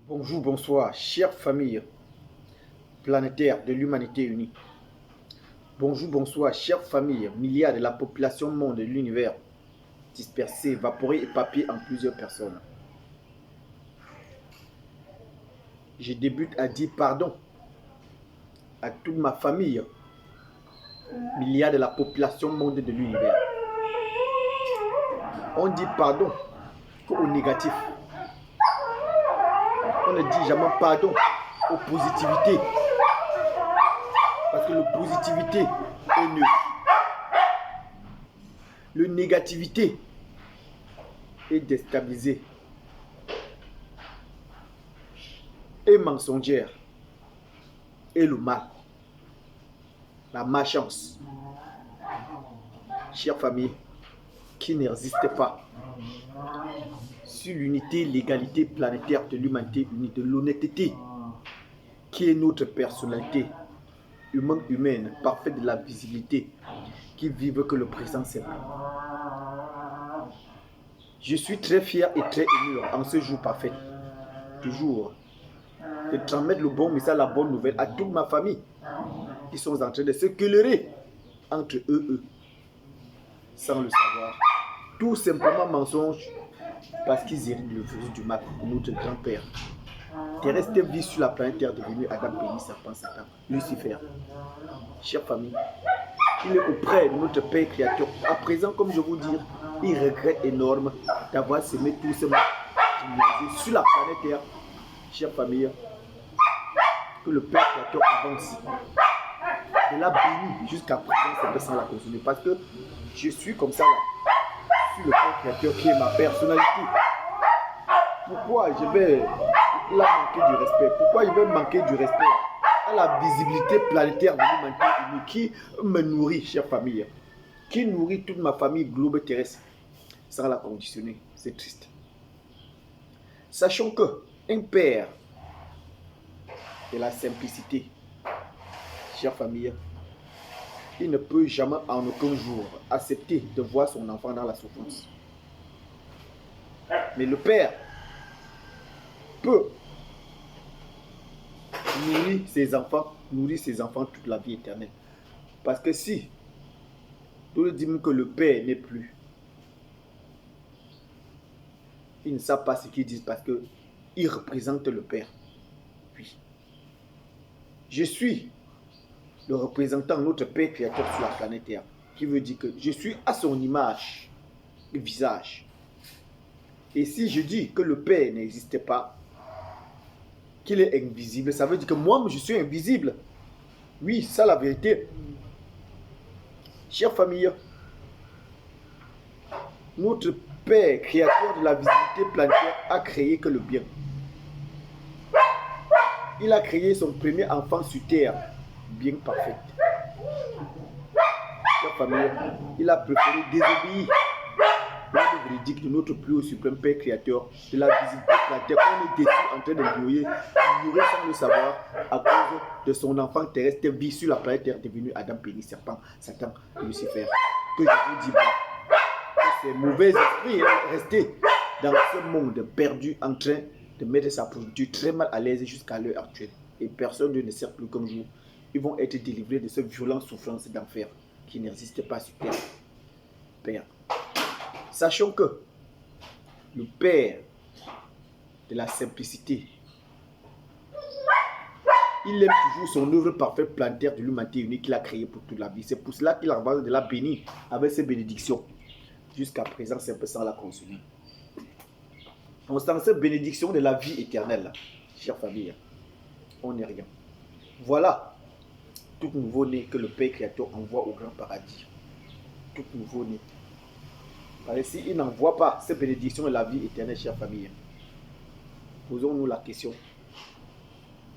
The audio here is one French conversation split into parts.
Bonjour, bonsoir, chère famille planétaire de l'humanité unie. Bonjour, bonsoir, chère famille, milliards de la population monde de l'univers, dispersée, évaporée, éparpillée en plusieurs personnes. Je débute à dire pardon à toute ma famille, milliards de la population monde de l'univers. On dit pardon qu'au négatif. On ne dit jamais pardon aux positivités. Parce que la positivité est neutre. La négativité est déstabilisée et mensongère. Et le mal, la malchance, chère famille, qui ne résiste pas sur l'unité, l'égalité planétaire de l'humanité unie, de l'honnêteté, qui est notre personnalité humaine, parfaite de la visibilité, qui vive que le présent simple. Je suis très fier et très ému en ce jour parfait, toujours, de transmettre le bon message, la bonne nouvelle à toute ma famille qui sont en train de se quereller entre eux, sans le savoir. Tout simplement mensonge, parce qu'ils héritent le virus du mal, notre grand-père. Terrestre vit sur la planète Terre devenu Adam, béni, serpent, Satan, Lucifer. Chère famille, il est auprès de notre Père Créateur. À présent, comme je vous dis, il regrette énorme d'avoir semé tout ce mal sur la planète Terre. Chère famille, que le Père Créateur avance. De la béni jusqu'à présent, c'est sans la consommer. Parce que je suis comme ça là, sur le Père Créateur qui est ma personnalité. Pourquoi je vais là manquer du respect? Pourquoi je vais manquer du respect à la visibilité planétaire de l'humanité qui me nourrit, chère famille, qui nourrit toute ma famille globe terrestre sans la conditionner? C'est triste. Sachons que un père de la simplicité, chère famille, il ne peut jamais en aucun jour accepter de voir son enfant dans la souffrance. Mais le père peut nourrir ses enfants toute la vie éternelle. Parce que si nous disons que le père n'est plus, ils ne savent pas ce qu'ils disent parce qu'ils représentent le père. Oui. Je suis le représentant de notre Père Créateur sur la planète Terre, qui veut dire que je suis à son image et visage. Et si je dis que le Père n'existe pas, qu'il est invisible, ça veut dire que moi, je suis invisible. Oui, c'est la vérité. Chère famille, notre Père Créateur de la visibilité planétaire a créé que le bien. Il a créé son premier enfant sur terre, bien parfait. Chère famille, il a préféré désobéir l'ordre véridique de notre plus haut suprême Père Créateur de la visibilité planétaire qu'on est déçu en train de ignorer sans le savoir à cause de son enfant terrestre vie sur la planète Terre devenu Adam, béni, serpent, Satan, Lucifer. Que je vous dis que ces mauvais esprits restés dans ce monde perdu en train de mettre sa production très mal à l'aise jusqu'à l'heure actuelle. Et personne ne sert plus comme nous. Ils vont être délivrés de cette violente souffrance d'enfer qui n'existe pas sur terre. Père. Sachons que le Père de la simplicité, il aime toujours son œuvre parfaite planétaire de l'humanité unique qu'il a créée pour toute la vie. C'est pour cela qu'il avance de la bénie avec ses bénédictions. Jusqu'à présent, c'est un peu sans la consommer. On sent cette bénédiction de la vie éternelle, chère famille. On n'est rien. Voilà tout nouveau-né que le Père Créateur envoie au grand paradis. Tout nouveau-né. Parce que s'il n'envoie pas cette bénédiction de la vie éternelle, chère famille, posons-nous la question.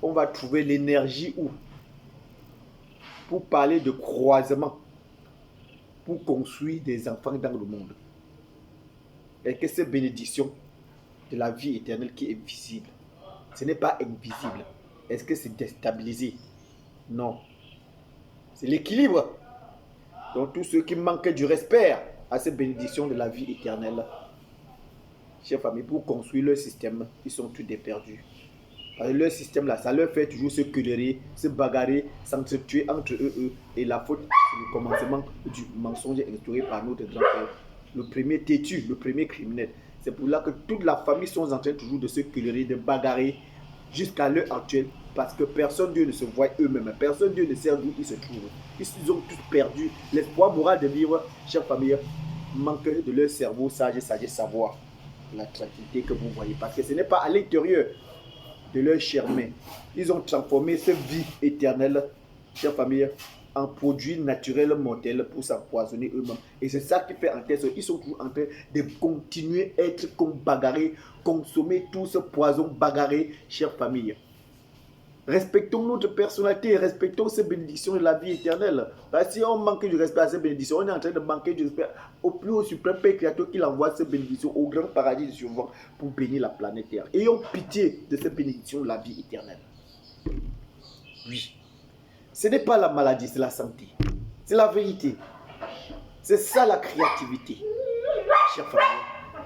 On va trouver l'énergie où? Pour parler de croisement, pour construire des enfants dans le monde. Et que cette bénédiction de la vie éternelle qui est visible, ce n'est pas invisible. Est-ce que c'est déstabilisé? Non. C'est l'équilibre. Donc tous ceux qui manquent du respect à cette bénédiction de la vie éternelle, chère famille, pour construire leur système, ils sont tous des perdus. Leur système là, ça leur fait toujours se quereller, se bagarrer, s'entretuer entre eux. Et la faute, c'est le commencement du mensonge instauré par notre grand-père. Le premier têtu, le premier criminel. C'est pour là que toute la famille sont en train toujours de se quereller, de bagarrer jusqu'à l'heure actuelle. Parce que personne Dieu ne se voit eux-mêmes. Personne Dieu ne sait d'où ils se trouvent. Ils ont tous perdu l'espoir moral de vivre, chère famille, manque de leur cerveau sage savoir la tranquillité que vous voyez. Parce que ce n'est pas à l'intérieur de leur chère main. Ils ont transformé cette vie éternelle, chère famille, en produit naturel mortel pour s'empoisonner eux-mêmes. Et c'est ça qui fait en tête. Ils sont toujours en train de continuer à être comme bagarrés, consommer tout ce poison bagarré, chère famille. Respectons notre personnalité, respectons ces bénédictions de la vie éternelle. Parce que si on manque du respect à ces bénédictions, on est en train de manquer du respect au plus haut suprême Père Créateur qui envoie ces bénédictions au grand paradis du survivant pour bénir la planète Terre. Ayons pitié de ces bénédictions de la vie éternelle. Oui. Ce n'est pas la maladie, c'est la santé. C'est la vérité. C'est ça la créativité. Chers famille,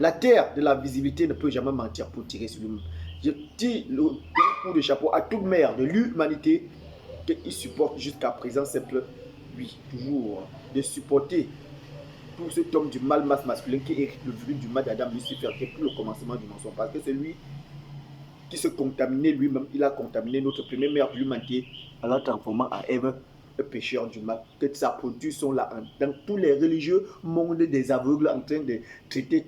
la terre de la visibilité ne peut jamais mentir pour tirer sur lui-même. Je tire le coup de chapeau à toute mère de l'humanité qu'il supporte jusqu'à présent simple, oui, toujours, de supporter tout cet homme du mal masculin qui est le venu du mal d'Adam Lucifer, qui est plus le commencement du mensonge. Parce que c'est lui qui se contaminait lui-même, il a contaminé notre première mère de l'humanité en la transformant en Ève, le pécheur du mal. Que sa produits sont là dans tous les religieux mondes des aveugles en train de traiter